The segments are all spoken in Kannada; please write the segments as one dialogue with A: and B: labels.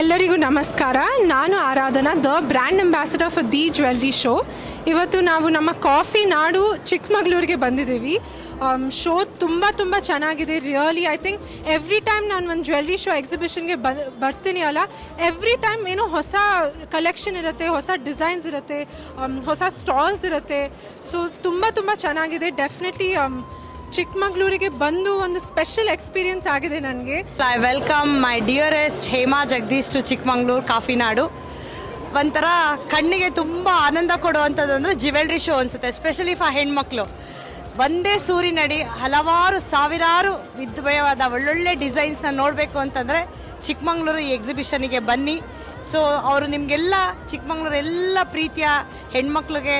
A: ಎಲ್ಲರಿಗೂ ನಮಸ್ಕಾರ. ನಾನು Aradhana, the brand ambassador for the jewellery show. ಇವತ್ತು ನಾವು ನಮ್ಮ ಕಾಫಿ ನಾಡು ಚಿಕ್ಕಮಗಳೂರಿಗೆ ಬಂದಿದ್ದೀವಿ. ಶೋ ತುಂಬ ಚೆನ್ನಾಗಿದೆ. Really I think every time ನಾನು ಒಂದು ಜ್ಯುವೆಲ್ರಿ ಶೋ ಎಕ್ಸಿಬಿಷನ್ಗೆ ಬರ್ತೀನಿ ಅಲ್ಲ, ಎವ್ರಿ ಟೈಮ್ ಏನೋ ಹೊಸ ಕಲೆಕ್ಷನ್ ಇರುತ್ತೆ, ಹೊಸ ಡಿಸೈನ್ಸ್ ಇರುತ್ತೆ, ಹೊಸ ಸ್ಟಾಲ್ಸ್ ಇರುತ್ತೆ. ಸೊ ತುಂಬ ಚೆನ್ನಾಗಿದೆ. ಡೆಫಿನೆಟ್ಲಿ ಚಿಕ್ಕಮಗಳೂರಿಗೆ ಬಂದು ಒಂದು ಸ್ಪೆಷಲ್ ಎಕ್ಸ್ಪೀರಿಯನ್ಸ್ ಆಗಿದೆ ನನಗೆ.
B: I welcome my dearest Hema Jagadish to Chikkamagaluru coffee ನಾಡು. ಒಂಥರ ಕಣ್ಣಿಗೆ ತುಂಬ ಆನಂದ ಕೊಡುವಂಥದ್ದು ಅಂದರೆ ಜ್ಯುವೆಲ್ರಿ ಶೋ ಅನಿಸುತ್ತೆ, ಎಸ್ಪೆಷಲಿ ಫಾರ್ ಹೆಣ್ಮಕ್ಳು. ಒಂದೇ ಸೂರಿನಡಿ ಹಲವಾರು ಸಾವಿರಾರು ವಿದ್ವಯವಾದ ಒಳ್ಳೊಳ್ಳೆ ಡಿಸೈನ್ಸ್ನ ನೋಡಬೇಕು ಅಂತಂದರೆ ಚಿಕ್ಕಮಗಳೂರು ಈ ಎಕ್ಸಿಬಿಷನಿಗೆ ಬನ್ನಿ. ಸೊ ಅವರು ನಿಮಗೆಲ್ಲ ಚಿಕ್ಕಮಗಳೂರು ಎಲ್ಲ ಪ್ರೀತಿಯ ಹೆಣ್ಮಕ್ಳಿಗೆ,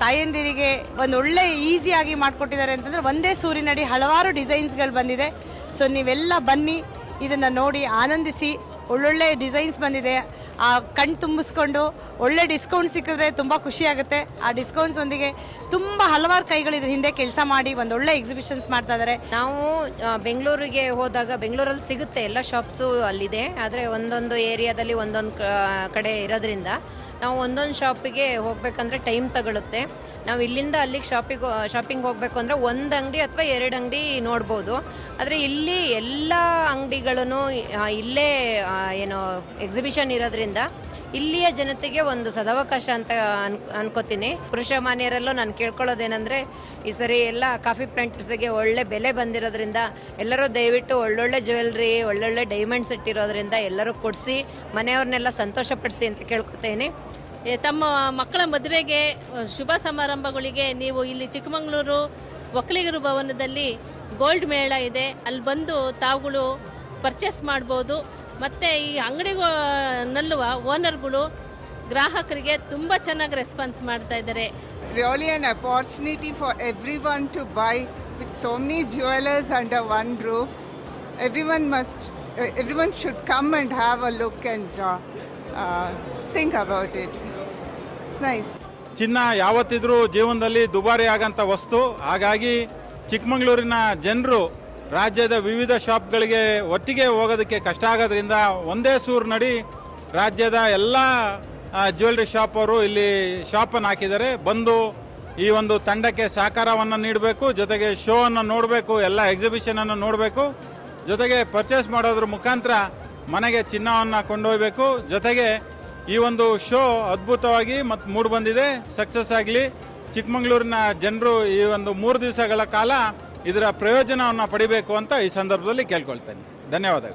B: ತಾಯಂದಿರಿಗೆ ಒಂದು ಒಳ್ಳೆ ಈಸಿಯಾಗಿ ಮಾಡಿಕೊಟ್ಟಿದ್ದಾರೆ ಅಂತಂದರೆ ಒಂದೇ ಸೂರಿನಡಿ ಹಲವಾರು ಡಿಸೈನ್ಸ್ಗಳು ಬಂದಿದೆ. ಸೊ ನೀವೆಲ್ಲ ಬನ್ನಿ, ಇದನ್ನು ನೋಡಿ ಆನಂದಿಸಿ. ಒಳ್ಳೊಳ್ಳೆ ಡಿಸೈನ್ಸ್ ಬಂದಿದೆ. ಆ ಕಣ್ಣು ತುಂಬಿಸ್ಕೊಂಡು ಒಳ್ಳೆ ಡಿಸ್ಕೌಂಟ್ ಸಿಕ್ಕಿದ್ರೆ ತುಂಬ ಖುಷಿಯಾಗುತ್ತೆ. ಆ ಡಿಸ್ಕೌಂಟ್ಸೊಂದಿಗೆ ತುಂಬ ಹಲವಾರು ಕೈಗಳಿದ್ರ ಹಿಂದೆ ಕೆಲಸ ಮಾಡಿ ಒಂದು ಒಳ್ಳೆ ಎಕ್ಸಿಬಿಷನ್ಸ್ ಮಾಡ್ತಾ ಇದ್ದಾರೆ.
C: ನಾವು ಬೆಂಗಳೂರಿಗೆ ಹೋದಾಗ ಬೆಂಗಳೂರಲ್ಲಿ ಸಿಗುತ್ತೆ ಎಲ್ಲ ಶಾಪ್ಸು ಅಲ್ಲಿದೆ. ಆದರೆ ಒಂದೊಂದು ಏರಿಯಾದಲ್ಲಿ ಒಂದೊಂದು ಕಡೆ ಇರೋದ್ರಿಂದ ನಾವು ಒಂದೊಂದು ಶಾಪಿಗೆ ಹೋಗಬೇಕಂದ್ರೆ ಟೈಮ್ ತಗೊಳುತ್ತೆ. ನಾವು ಇಲ್ಲಿಂದ ಅಲ್ಲಿಗೆ ಶಾಪಿಂಗ್ ಹೋಗಬೇಕು ಅಂದರೆ ಒಂದು ಅಂಗಡಿ ಅಥವಾ 2 ಅಂಗಡಿ ನೋಡ್ಬೋದು. ಆದರೆ ಇಲ್ಲಿ ಎಲ್ಲ ಅಂಗಡಿಗಳೂ ಇಲ್ಲೇ ಏನು ಎಕ್ಸಿಬಿಷನ್ ಇರೋದ್ರಿಂದ ಇಲ್ಲಿಯ ಜನತೆಗೆ ಒಂದು ಸದಾವಕಾಶ ಅಂತ ಅನ್ಕೋತೀನಿ. ಪುರುಷ ಮಾನ್ಯರಲ್ಲೂ ನಾನು ಕೇಳ್ಕೊಳ್ಳೋದೇನೆಂದರೆ, ಈ ಸರಿ ಎಲ್ಲ ಕಾಫಿ ಪ್ರಿಂಟರ್ಸ್ಗೆ ಒಳ್ಳೆ ಬೆಲೆ ಬಂದಿರೋದ್ರಿಂದ ಎಲ್ಲರೂ ದಯವಿಟ್ಟು ಒಳ್ಳೊಳ್ಳೆ ಜ್ಯುವೆಲ್ರಿ, ಒಳ್ಳೊಳ್ಳೆ ಡೈಮಂಡ್ಸ್ ಇಟ್ಟಿರೋದ್ರಿಂದ ಎಲ್ಲರೂ ಕೊಡಿಸಿ ಮನೆಯವ್ರನ್ನೆಲ್ಲ ಸಂತೋಷಪಡಿಸಿ ಅಂತ ಕೇಳ್ಕೊತೇನೆ.
D: ತಮ್ಮ ಮಕ್ಕಳ ಮದುವೆಗೆ, ಶುಭ ಸಮಾರಂಭಗಳಿಗೆ ನೀವು ಇಲ್ಲಿ ಚಿಕ್ಕಮಗಳೂರು ಒಕ್ಕಲಿಗರು ಭವನದಲ್ಲಿ ಗೋಲ್ಡ್ ಮೇಳ ಇದೆ, ಅಲ್ಲಿ ಬಂದು ತಾವುಗಳು ಪರ್ಚೇಸ್ ಮಾಡ್ಬೋದು. ಮತ್ತು ಈ ಅಂಗಡಿನಲ್ಲುವ ಓನರ್ಗಳು ಗ್ರಾಹಕರಿಗೆ ತುಂಬ ಚೆನ್ನಾಗಿ ರೆಸ್ಪಾನ್ಸ್ ಮಾಡ್ತಾ ಇದ್ದಾರೆ.
E: Really an opportunity for everyone to buy with so many jewelers under one roof. Everyone should come and have a look and think about it. It's nice.
F: ಚಿನ್ನ ಯಾವತ್ತಿದ್ರೂ ಜೀವನದಲ್ಲಿ ದುಬಾರಿ ಆಗಂಥ ವಸ್ತು. ಹಾಗಾಗಿ ಚಿಕ್ಕಮಗಳೂರಿನ ಜನರು ರಾಜ್ಯದ ವಿವಿಧ ಶಾಪ್ಗಳಿಗೆ ಒಟ್ಟಿಗೆ ಹೋಗೋದಕ್ಕೆ ಕಷ್ಟ ಆಗೋದ್ರಿಂದ ಒಂದೇ ಸೂರಿನಡಿ ರಾಜ್ಯದ ಎಲ್ಲ ಜ್ಯುವೆಲ್ರಿ ಶಾಪ್ ಅವರು ಇಲ್ಲಿ ಶಾಪನ್ನು ಹಾಕಿದ್ದಾರೆ. ಬಂದು ಈ ಒಂದು ತಂಡಕ್ಕೆ ಸಹಕಾರವನ್ನು ನೀಡಬೇಕು, ಜೊತೆಗೆ ಶೋ ಅನ್ನು ನೋಡಬೇಕು, ಎಲ್ಲ ಎಕ್ಸಿಬಿಷನನ್ನು ನೋಡಬೇಕು, ಜೊತೆಗೆ ಪರ್ಚೇಸ್ ಮಾಡೋದ್ರ ಮುಖಾಂತರ ಮನೆಗೆ ಚಿನ್ನವನ್ನು ಕೊಂಡೊಯ್ಬೇಕು. ಜೊತೆಗೆ ಈ ಒಂದು ಶೋ ಅದ್ಭುತವಾಗಿ ಮತ್ತು ಮೂಡಿ ಬಂದಿದೆ. ಸಕ್ಸಸ್ ಆಗಲಿ. ಚಿಕ್ಕಮಗಳೂರಿನ ಜನರು ಈ ಒಂದು 3 ದಿವಸಗಳ ಕಾಲ ಇದರ ಪ್ರಯೋಜನವನ್ನು ಪಡಿಬೇಕು ಅಂತ ಈ ಸಂದರ್ಭದಲ್ಲಿ ಕೇಳ್ಕೊಳ್ತೇನೆ. ಧನ್ಯವಾದಗಳು.